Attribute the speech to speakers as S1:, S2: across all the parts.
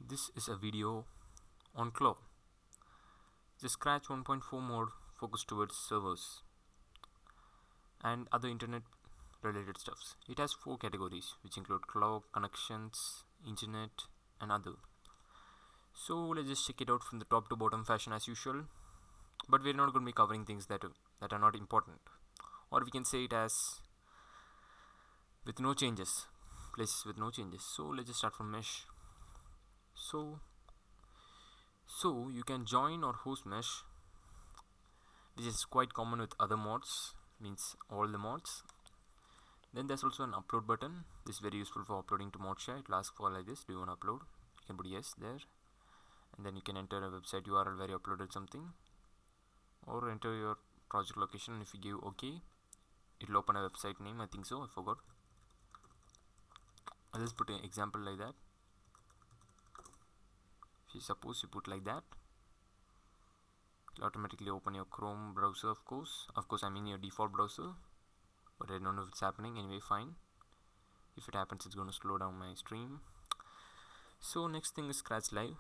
S1: This is a video on Claw. The Scratch 1.4 mode focused towards servers and other internet related stuffs. It has 4 categories which include cloud, connections, internet and other. So let's just check it out from the top to bottom fashion as usual. But we're not going to be covering things that are not important. Or we can say it as with no changes. Places with no changes. So let's just start from mesh. So you can join or host mesh, which is quite common with other mods, means all the mods. Then there's also an upload button. This is very useful for uploading to ModShare. It will ask for like this: do you want to upload? You can put yes there, and then you can enter a website URL where you uploaded something, or enter your project location. If you give OK, it will open a website name. I think so, I forgot. I'll just put an example like that. If you suppose you put like that, it will automatically open your Chrome browser, of course I mean your default browser, but I don't know if it's happening. Anyway, fine. If it happens, it's going to slow down my stream. So next thing is Scratch Live.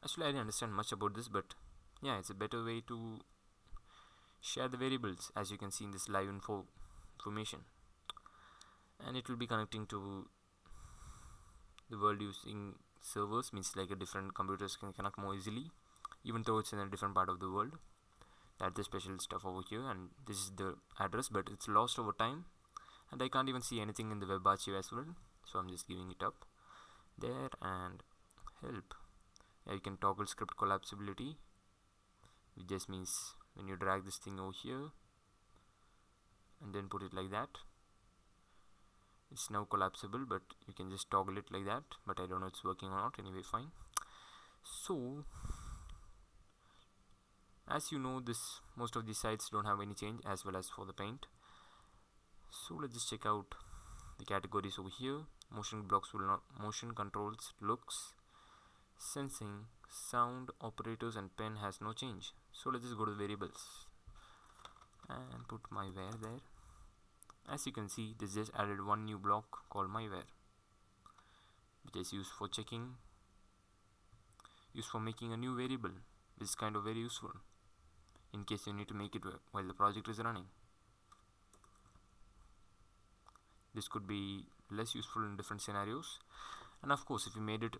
S1: Actually, I didn't understand much about this, but yeah, it's a better way to share the variables, as you can see in this live information, and it will be connecting to the world using servers, means like a different computers can connect more easily, even though it's in a different part of the world. That's the special stuff over here, and this is the address, but it's lost over time, and I can't even see anything in the web archive as well, so I'm just giving it up there. And help, yeah, you can toggle script collapsibility, which just means when you drag this thing over here and then put it like that, it's now collapsible, but you can just toggle it like that, but I don't know it's working or not. Anyway, fine. So as you know, most of these sites don't have any change, as well as for the paint. So let's just check out the categories over here. Motion blocks will not, motion controls, looks, sensing, sound, operators and pen has no change. So let's just go to the variables and put my where there. As you can see, this just added one new block called myWhere, which is used for checking, used for making a new variable, which is kind of very useful in case you need to make it while the project is running. This could be less useful in different scenarios, and of course if you made it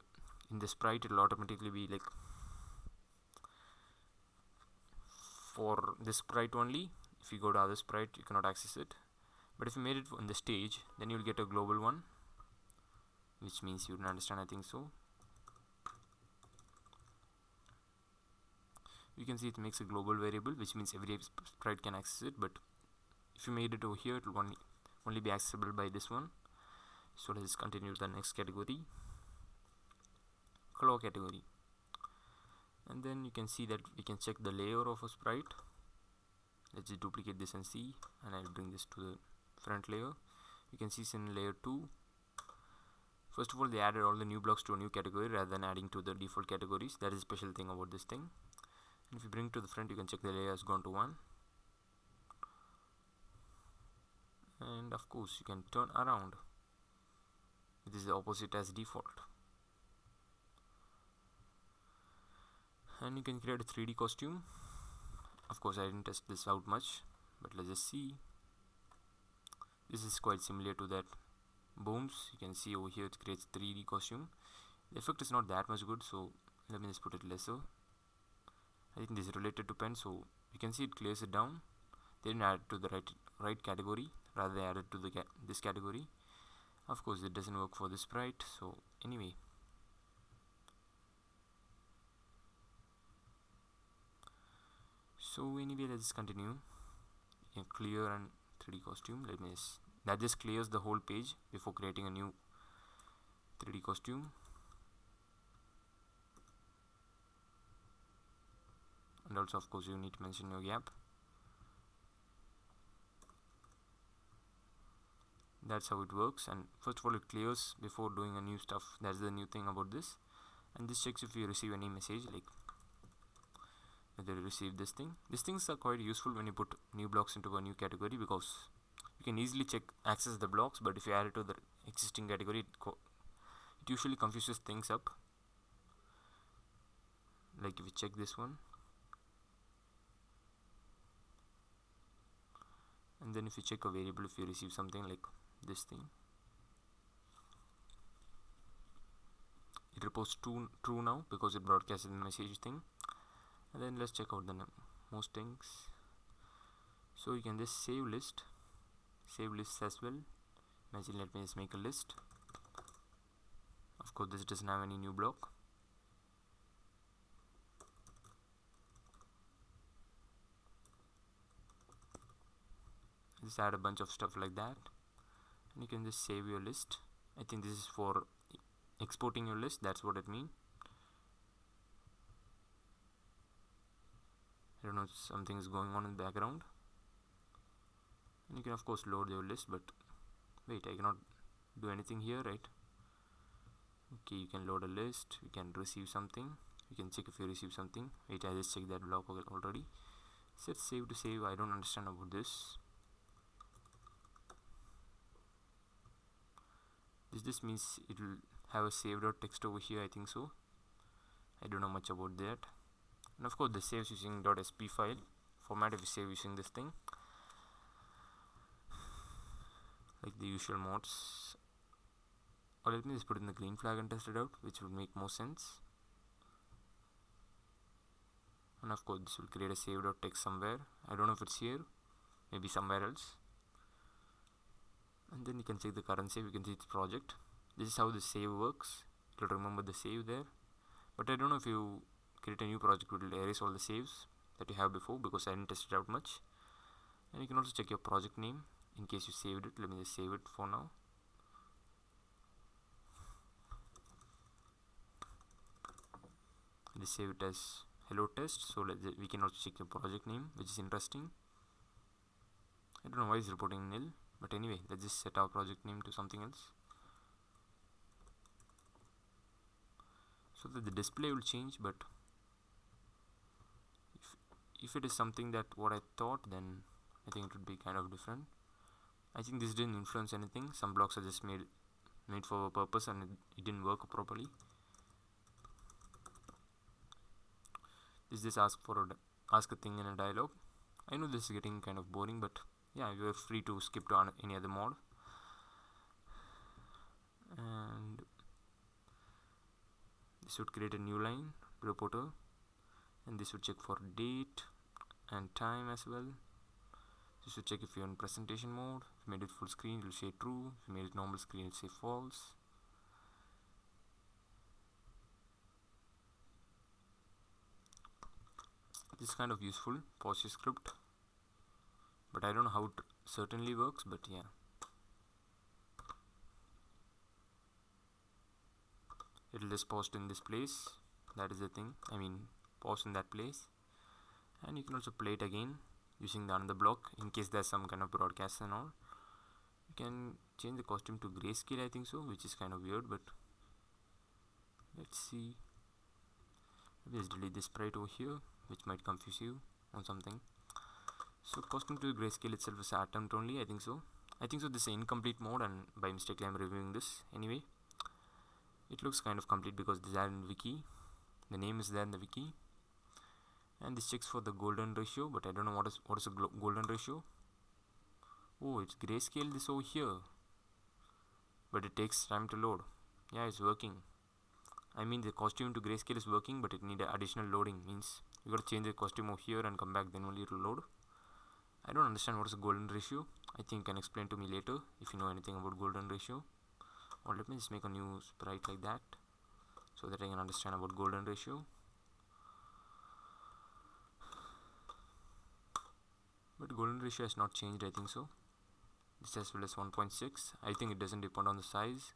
S1: in the sprite, it will automatically be like for this sprite only. If you go to other sprite, you cannot access it. But if you made it on the stage, then you will get a global one, which means you don't understand, I think so. You can see it makes a global variable, which means every sprite can access it, but if you made it over here, it will only be accessible by this one. So let's continue to the next category, color category, and then you can see that we can check the layer of a sprite. Let's just duplicate this and see, and I'll bring this to the front layer. You can see it's in layer 2. First of all, they added all the new blocks to a new category rather than adding to the default categories. That is a special thing about this thing. And if you bring to the front, you can check the layer has gone to 1. And of course, you can turn around. This is the opposite as default. And you can create a 3D costume. Of course, I didn't test this out much, but let's just see. This is quite similar to that booms. You can see over here it creates 3D costume. The effect is not that much good, so let me just put it lesser. I think this is related to pen, so you can see it clears it down. They didn't add it to the right category, rather they added to this category. Of course, it doesn't work for this sprite, so anyway. So anyway, let's continue. You can clear and 3D costume. That just clears the whole page before creating a new 3D costume. And also, of course, you need to mention your gap. That's how it works. And first of all, it clears before doing a new stuff. That's the new thing about this. And this checks if you receive any message, like whether you receive this thing. These things are quite useful when you put new blocks into a new category, because you can easily access the blocks, but if you add it to the existing category, it usually confuses things up. like if you check this one, and then if you check a variable, if you receive something like this thing, it reports true now because it broadcasted the message thing. And then let's check out the most things. So you can just save lists as well. Imagine, let me just make a list. Of course this doesn't have any new block. Just add a bunch of stuff like that, and you can just save your list. I think this is for exporting your list, that's what it means. I don't know, something is going on in the background. And you can of course load your list, but wait, I cannot do anything here, right? Okay, you can load a list, you can receive something, you can check if you receive something. Wait, I just checked that block already. Set save to save. I don't understand about this. This means it will have a save.txt over here, I think so. I don't know much about that. And of course the saves using .sp file format if you save using this thing, like the usual mods. Or let me just put in the green flag and test it out, which would make more sense. And of course this will create a save.txt somewhere. I don't know if it's here, maybe somewhere else. And then you can check the current save, you can see its project. This is how the save works. It will remember the save there. But I don't know if you create a new project, it will erase all the saves that you have before, because I didn't test it out much. And you can also check your project name in case you saved it. Let me just save it for now. Just save it as hello test. So we can also check your project name, which is interesting. I don't know why it's reporting nil, but anyway, let's just set our project name to something else, so that the display will change. But if it is something that what I thought, then I think it would be kind of different. I think this didn't influence anything. Some blocks are just made for a purpose and it didn't work properly. This just ask a thing in a dialog. I know this is getting kind of boring, but yeah, you are free to skip to any other mod. And this would create a new line reporter, and this would check for date and time as well. This would check if you're in presentation mode. If you made it full screen, it will say true. If you made it normal screen, it will say false. This is kind of useful, pause your script, but I don't know how it certainly works, but yeah. It will just pause in this place, that is the thing, I mean pause in that place. And you can also play it again using the another block in case there's some kind of broadcast and all. You can change the costume to grayscale, I think so, which is kind of weird, but let's see. Let's delete this sprite over here, which might confuse you on something. So costume to grayscale itself is attempt only, I think so. This is an incomplete mode, and by mistake I am reviewing this anyway. It looks kind of complete because this is in the wiki. The name is there in the wiki. And this checks for the golden ratio, but I don't know what is a golden ratio. Oh, it's grayscale this over here, but it takes time to load. Yeah, it's working. I mean the costume to grayscale is working, but it needs additional loading. Means you gotta change the costume over here and come back, then only it will load. I don't understand what is a golden ratio. I think you can explain to me later if you know anything about golden ratio. Or let me just make a new sprite like that, so that I can understand about golden ratio. But golden ratio has not changed, I think so. This as well as 1.6. I think it doesn't depend on the size.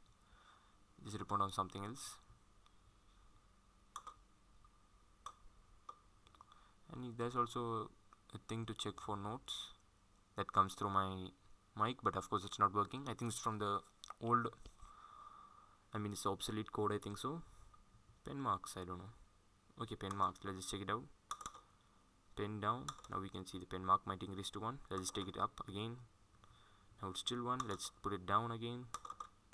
S1: It just depends on something else. And there's also a thing to check for notes that comes through my mic, but of course it's not working. I think it's from the old, it's obsolete code, I think so. Pen marks, I don't know. Okay, pen marks, let's just check it out. Pen down, now we can see the pen mark might increase to 1. Let's just take it up again. Now it's still 1. Let's put it down again.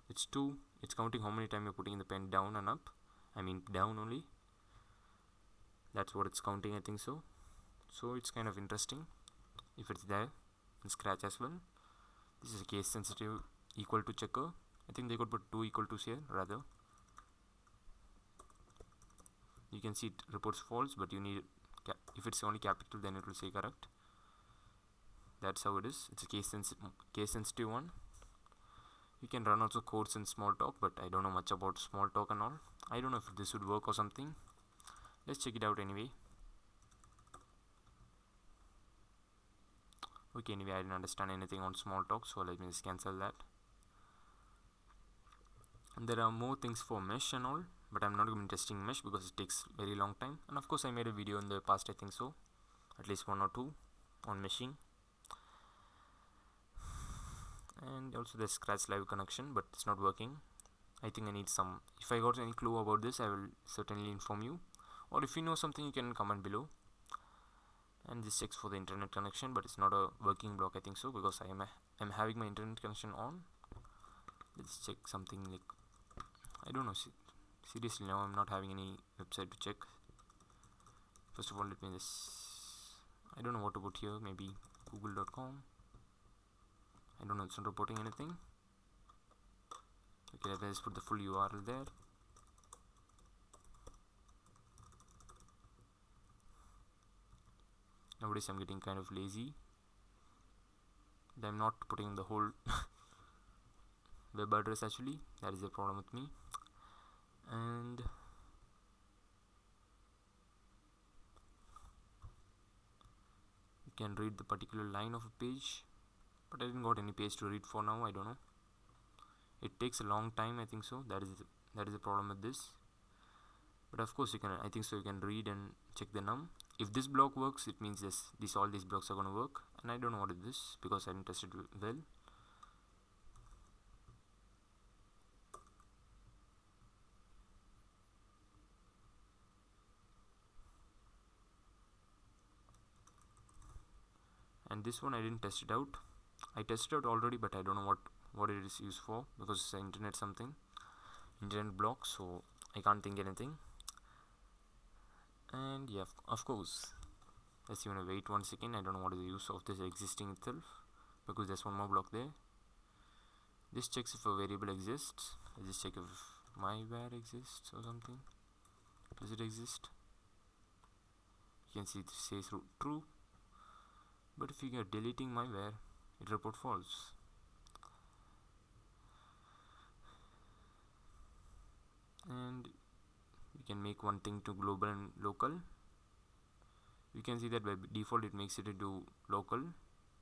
S1: It's 2. It's counting how many times you're putting the pen down and up. Down only. That's what it's counting, I think so. So it's kind of interesting if it's there in Scratch as well. This is a case sensitive equal to checker. I think they could put two equal to's here rather. You can see it reports false, but you need if it's only capital, then it will say correct. That's how it is. It's a case sensitive one. You can run also codes in Smalltalk, but I don't know much about Smalltalk and all. I don't know if this would work or something. Let's check it out anyway. Okay, anyway, I didn't understand anything on Smalltalk, so let me just cancel that. And there are more things for mesh and all, but I'm not going to be testing mesh because it takes very long time. And of course I made a video in the past, I think so, at least 1 or 2 on meshing. And also the Scratch live connection, but it's not working. I think I need some, if I got any clue about this, I will certainly inform you, or if you know something, you can comment below. And this checks for the internet connection, but it's not a working block, I think so, because I'm having my internet connection on. Let's check something like, I don't know, seriously now I'm not having any website to check. First of all, let me just, I don't know what to put here, maybe google.com. I don't know, it's not reporting anything. Okay, let me just put the full URL there. Nowadays I'm getting kind of lazy. I'm not putting the whole web address actually. That is the problem with me. And you can read the particular line of a page, but I didn't got any page to read for now. I don't know. It takes a long time, I think so. That is the problem with this. But of course you can, I think so, you can read and check the num. If this block works, it means all these blocks are going to work. And I don't know what is this because I didn't test it well. And this one I didn't test it out. I tested out already, but I don't know what it is used for because it's an internet block, so I can't think anything. And yeah, of course, let's even wait 1 second. I don't know what is the use of this existing itself because there's one more block there. This checks if a variable exists. I just check if my var exists or something. Does it exist? You can see it says true, but if you are deleting my var, it report false. And we can make one thing to global and local. You can see that by default it makes it into local,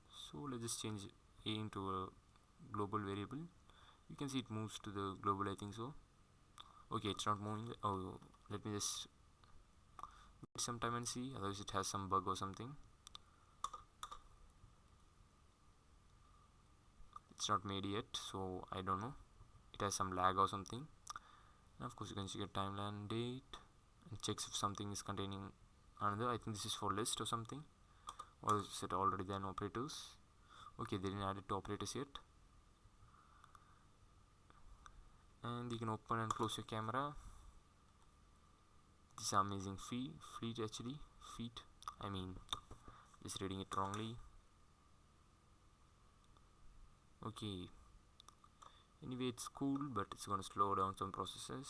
S1: so let's just change a into a global variable. You can see it moves to the global, I think so. Okay, it's not moving. Oh, let me just wait some time and see, otherwise it has some bug or something. It's not made yet, so I don't know, it has some lag or something. And of course you can see a timeline date and checks if something is containing another. I think this is for list or something, or is it already there in operators? Okay, they didn't add it to operators yet. And you can open and close your camera. This is amazing feat actually. I mean, just reading it wrongly. Okay, anyway, it's cool, but it's going to slow down some processes.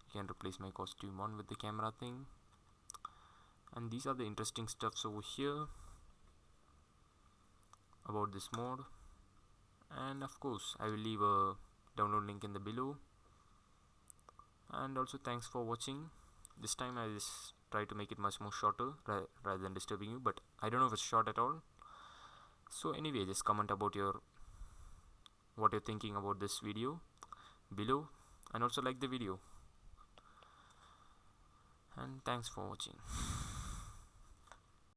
S1: You can replace my costume on with the camera thing. And these are the interesting stuffs over here about this mode. And of course I will leave a download link in the below. And also thanks for watching. This time I just try to make it much more shorter rather than disturbing you, but I don't know if it's short at all. So anyway, just comment about what you're thinking about this video below, and also like the video. And thanks for watching.